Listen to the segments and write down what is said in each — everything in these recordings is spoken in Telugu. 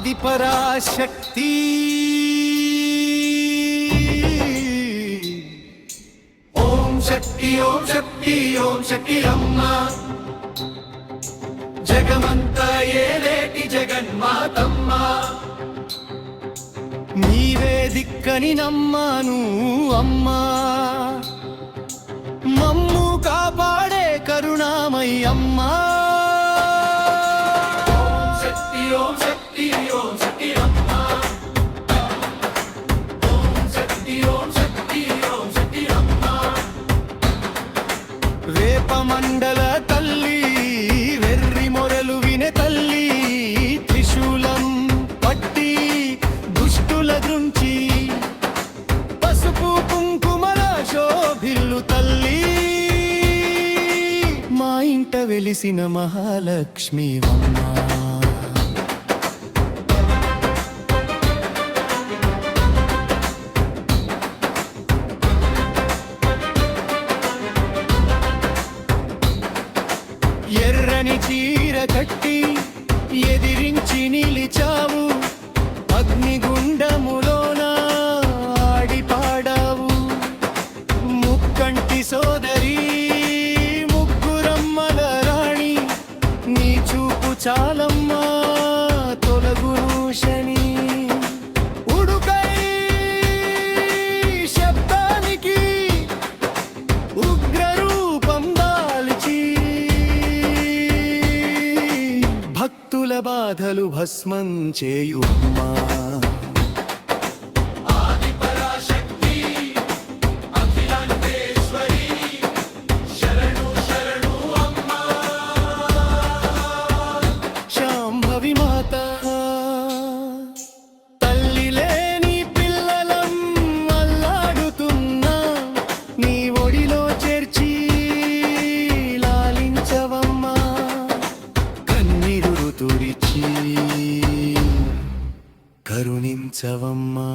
ఆదిపరాశక్తి ఓం శక్తి ఓం శక్తి ఓం శక్తి అమ్మ జగమంతా ఏలేటి జగన్మాతమ్మ నీవే దిక్కని నమ్మాను అమ్మా మమ్ము కాపాడే కరుణామయి అమ్మా ఓం శక్తి ఓం శక్తి ఓం శక్తి అమ్మా ఓం శక్తి ఓం శక్తి ఓం శక్తి అమ్మా వేప మండల తల్లి వెర్రి మొరలు వినే తల్లి త్రిశూలం పట్టి దుష్టుల దృంచి పసుపు కుంకుమల శోభిల్లు తల్లి మా ఇంట వెలిసిన మహాలక్ష్మి అమ్మ ఎర్రని చీర కట్టి ఎదిరించి నిలిచావు అగ్నిగుండములోన ఆడి పాడావు ముక్కంటి సోదరి ముగ్గురమ్మల రాణి నీ చూపు చాలమ్మా తొలగును శని ఉడుకై శబ్దానికి ఉగ్రరూపం దాల్చి భక్తుల బాధలు భస్మం చేయుమ్మా శాంభవి మాత తల్లి లేని పిల్లలం అల్లాడుతున్నా నీ ఒడిలో చేర్చి లాలించవమ్మా కన్నీరు తుడిచి కరుణించవమ్మా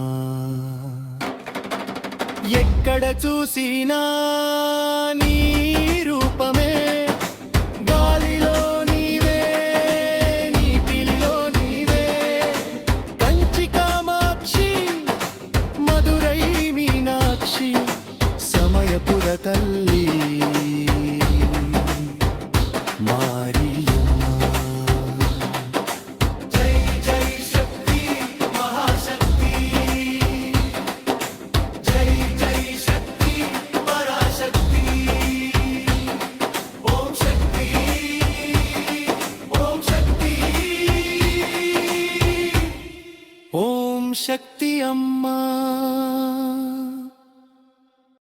ఎక్కడ చూసినా నీ రూపమే గాలిలో నీవే నీటిలో నీవే కంచి కామాక్షి మధురై మీనాక్షి సమయపుర తల్లి మారియమ్మ జై జై శక్తి మహాశక్తి జై జై శక్తి పరాశక్తి ఓం శక్తి ఓం శక్తి ఓం శక్తి అమ్మా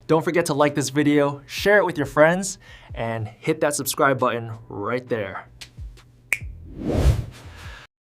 Don't forget to like this video, share it with your friends, and hit that subscribe button right there.